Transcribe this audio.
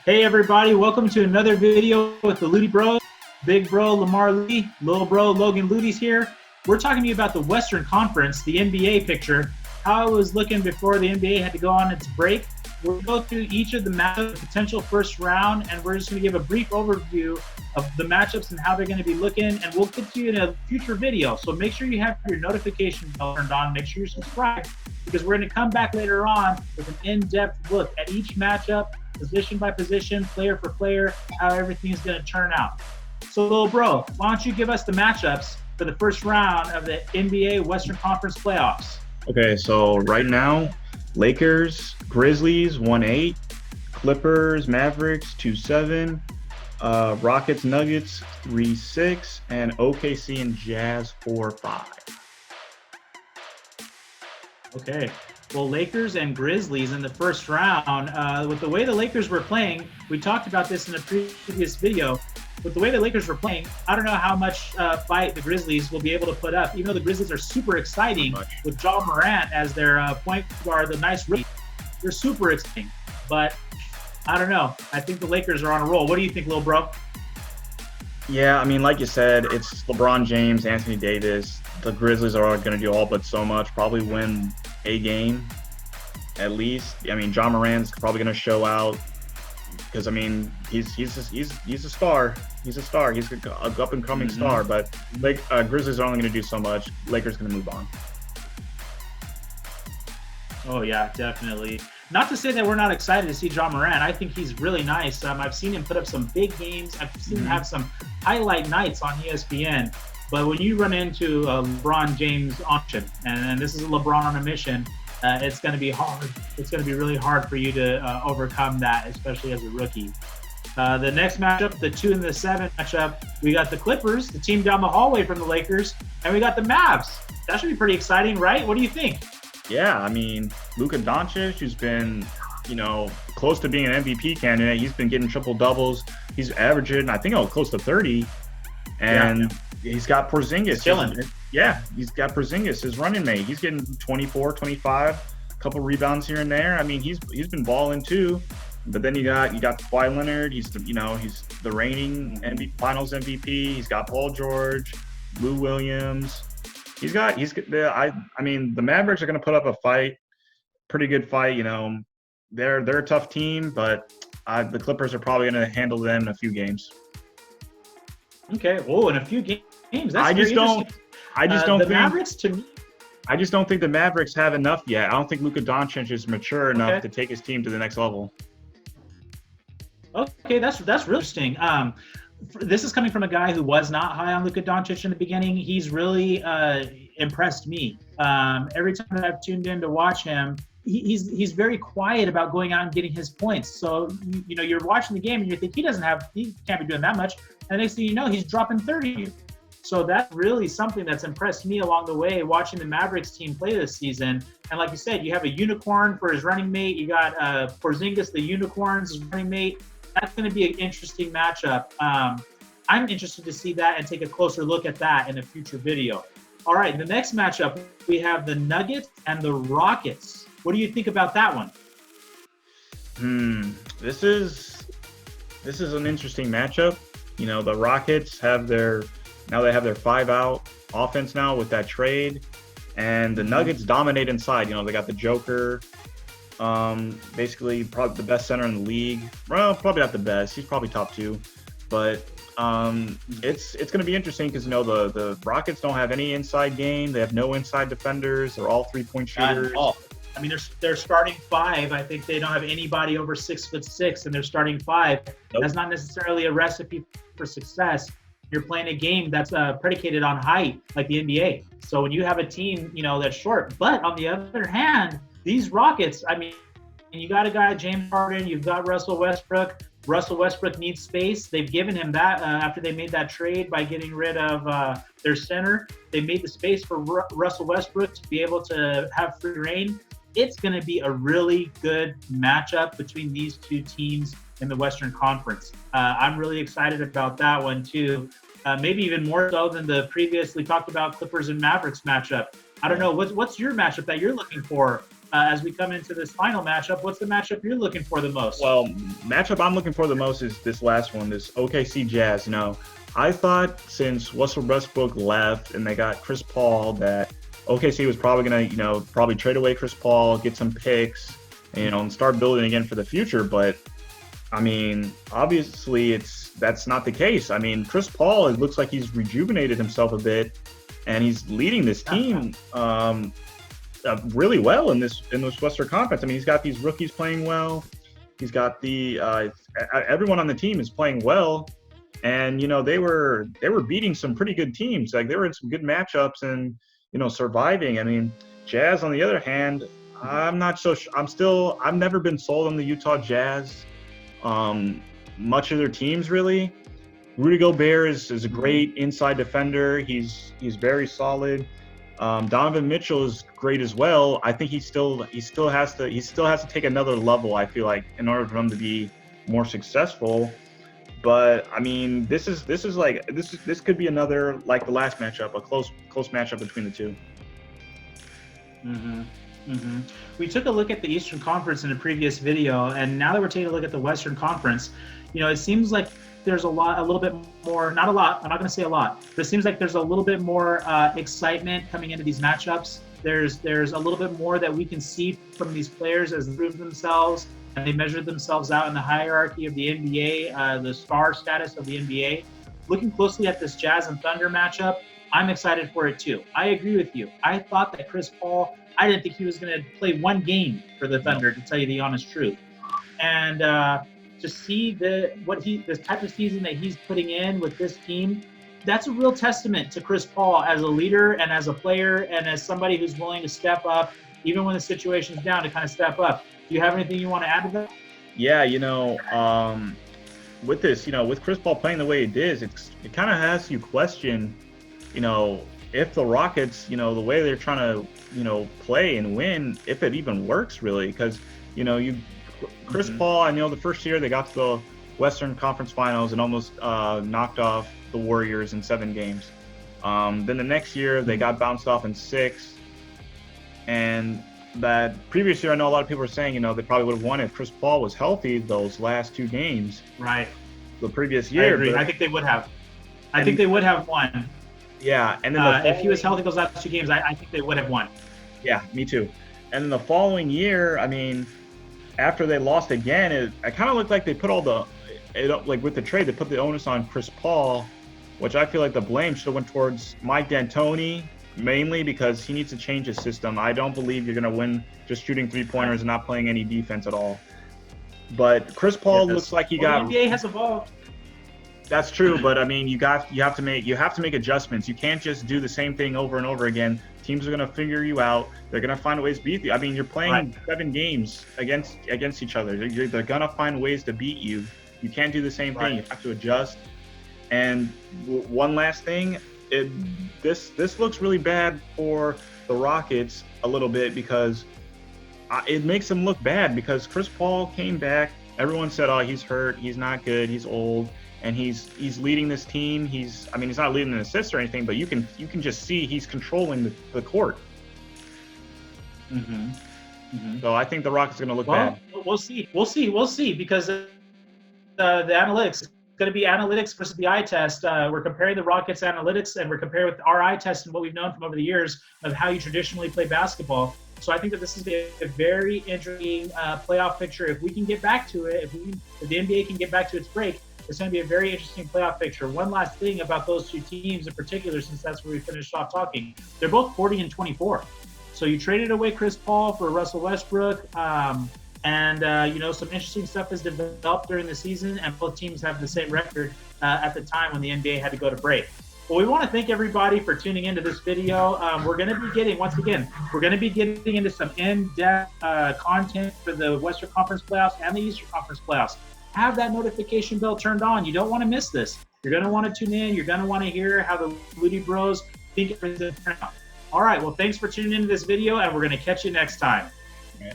Hey everybody, welcome to another video with the Ludy Bros. Big bro Lamar Ludy, little bro Logan Ludy's here. We're talking to you about the Western Conference, the NBA picture, how it was looking before the NBA had to go on its break. We'll go through each of the matchups, potential first round, and we're just going to give a brief overview of the matchups and how they're going to be looking, and we'll get to you in a future video. So make sure you have your notification bell turned on, make sure you're subscribed, because we're going to come back later on with an in-depth look at each matchup, position by position, player for player, how everything is going to turn out. So, little bro, why don't you give us the matchups for the first round of the NBA Western Conference playoffs? Okay, so right now, Lakers, Grizzlies 1-8, Clippers, Mavericks 2-7, Rockets, Nuggets 3-6, and OKC and Jazz 4-5. Okay. Well, Lakers and Grizzlies in the first round, with the way the Lakers were playing, we talked about this in a previous video. With the way the Lakers were playing, I don't know how much fight the Grizzlies will be able to put up. Even though the Grizzlies are super exciting with Ja Morant as their point guard, the nice rookie, they're super exciting. But I don't know. I think the Lakers are on a roll. What do you think, little bro? Yeah, I mean, like you said, it's LeBron James, Anthony Davis. The Grizzlies are going to do all but so much, probably win a game at least. I mean, Ja Morant's probably going to show out because, I mean, he's a star. He's a star. He's an up-and-coming star. But Grizzlies are only going to do so much. Lakers going to move on. Oh, yeah, definitely. Not to say that we're not excited to see Ja Morant. I think he's really nice. I've seen him put up some big games. I've seen him have some highlight nights on ESPN. But when you run into a LeBron James option, and this is a LeBron on a mission, it's going to be hard. It's going to be really hard for you to overcome that, especially as a rookie. The next matchup, the 2 and the 7 matchup, we got the Clippers, the team down the hallway from the Lakers, and we got the Mavs. That should be pretty exciting, right? What do you think? Yeah, I mean, Luka Doncic, who's been, close to being an MVP candidate. He's been getting triple doubles. He's averaging, I think, close to 30. And he's got Porzingis. He's got Porzingis, his running mate. He's getting 24, 25, a couple rebounds here and there. I mean, he's been balling too. But then you got Kawhi Leonard. He's the reigning Finals MVP. He's got Paul George, Lou Williams. I mean, the Mavericks are going to put up a fight, pretty good fight. They're a tough team, but the Clippers are probably going to handle them in a few games. Okay. Oh, in a few games. That's I just don't think Mavericks, to me. I just don't think the Mavericks have enough yet. I don't think Luka Doncic is mature enough to take his team to the next level. Okay, that's really interesting. This is coming from a guy who was not high on Luka Doncic in the beginning. He's really impressed me. Every time that I've tuned in to watch him, he's very quiet about going out and getting his points. So you're watching the game and you think he can't be doing that much. And next thing you know, he's dropping 30. So that's really something that's impressed me along the way, watching the Mavericks team play this season. And like you said, you have a unicorn for his running mate. You got Porzingis, the unicorn's running mate. That's going to be an interesting matchup. I'm interested to see that and take a closer look at that in a future video. All right, the next matchup, we have the Nuggets and the Rockets. What do you think about that one? This is an interesting matchup. The Rockets have their 5-out offense now with that trade, and the Nuggets dominate inside. They got the Joker, basically probably the best center in the league. Well, probably not the best. He's probably top 2, but it's going to be interesting because the Rockets don't have any inside game. They have no inside defenders. They're all 3-point shooters. I mean, they're starting 5. I think they don't have anybody over 6'6", and they're starting 5. Nope. That's not necessarily a recipe for success. You're playing a game that's predicated on height, like the NBA. So when you have a team, that's short. But on the other hand, these Rockets, I mean, you got a guy, James Harden, you've got Russell Westbrook. Russell Westbrook needs space. They've given him that after they made that trade by getting rid of their center. They made the space for Russell Westbrook to be able to have free reign. It's going to be a really good matchup between these two teams in the Western Conference. I'm really excited about that one too. Maybe even more so than the previously talked about Clippers and Mavericks matchup. I don't know. What's your matchup that you're looking for as we come into this final matchup, what's the matchup you're looking for the most? Well, matchup I'm looking for the most is this last one, this OKC Jazz. You know, I thought since Russell Westbrook left and they got Chris Paul that OKC was probably going to, you know, probably trade away Chris Paul, get some picks, you know, and start building again for the future. But I mean, obviously that's not the case. I mean, Chris Paul, it looks like he's rejuvenated himself a bit, and he's leading this team really well in this Western Conference. I mean, he's got these rookies playing well. He's got the everyone on the team is playing well, and you know they were beating some pretty good teams. Like they were in some good matchups and you know surviving. I mean, Jazz on the other hand, I'm not so. I've never been sold on the Utah Jazz. Much of their teams really. Rudy Gobert is a great inside defender. He's very solid. Donovan Mitchell is great as well. I think he still has to take another level, I feel like, in order for him to be more successful. But I mean, this could be another, like the last matchup, a close matchup between the two. We took a look at the Eastern Conference in a previous video, and now that we're taking a look at the Western Conference, you know, it seems like there's a little bit more, not a lot, I'm not going to say a lot, but it seems like there's a little bit more excitement coming into these matchups. There's a little bit more that we can see from these players as they prove themselves and they measure themselves out in the hierarchy of the NBA, the star status of the NBA. Looking closely at this Jazz and Thunder matchup, I'm excited for it too. I agree with you. I thought that Chris Paul, I didn't think he was going to play one game for the Thunder, to tell you the honest truth. And to see the type of season that he's putting in with this team, that's a real testament to Chris Paul as a leader and as a player and as somebody who's willing to step up, even when the situation's down, to kind of step up. Do you have anything you want to add to that? Yeah, you know, with this, you know, with Chris Paul playing the way he did, it kind of has you question, you know, if the Rockets, you know, the way they're trying to, you know, play and win, if it even works really, because, you know, Chris Paul, I know the first year they got to the Western Conference Finals and almost knocked off the Warriors in 7 games. Then the next year they got bounced off in 6. And that previous year, I know a lot of people were saying, you know, they probably would have won if Chris Paul was healthy those last 2 games. Right. The previous year. I agree. I think they would have. I think they would have won. Yeah. And then if he was healthy those last 2 games, I think they would have won. Yeah, me too. And then the following year, I mean, after they lost again, it kind of looked like they put like with the trade, they put the onus on Chris Paul, which I feel like the blame should have went towards Mike D'Antoni, mainly because he needs to change his system. I don't believe you're going to win just shooting 3-pointers and not playing any defense at all. But Chris Paul looks like the NBA has evolved. That's true, but I mean, you have to make adjustments. You can't just do the same thing over and over again. Teams are going to figure you out. They're going to find ways to beat you. I mean, you're playing 7 games against each other. They're going to find ways to beat you. You can't do the same thing. You have to adjust. And one last thing, this looks really bad for the Rockets a little bit because it makes them look bad because Chris Paul came back. Everyone said, "Oh, he's hurt. He's not good. He's old." And he's leading this team. He's not leading an assist or anything, but you can just see he's controlling the court. So I think the Rockets are going to look bad. We'll see because the analytics, it's going to be analytics versus the eye test. We're comparing the Rockets analytics and we're comparing with our eye test and what we've known from over the years of how you traditionally play basketball. So I think that this is a very interesting playoff picture. If we can get back to it, if the NBA can get back to its break, it's going to be a very interesting playoff picture. One last thing about those 2 teams in particular, since that's where we finished off talking. They're both 40-24. So you traded away Chris Paul for Russell Westbrook. And some interesting stuff has developed during the season, and both teams have the same record at the time when the NBA had to go to break. Well, we want to thank everybody for tuning into this video. We're going to be getting into some in-depth content for the Western Conference playoffs and the Eastern Conference playoffs. Have that notification bell turned on. You don't want to miss this. You're going to want to tune in. You're going to want to hear how the Ludy Bros think everything's going to turn out. All right. Well, thanks for tuning into this video, and we're going to catch you next time. Yeah.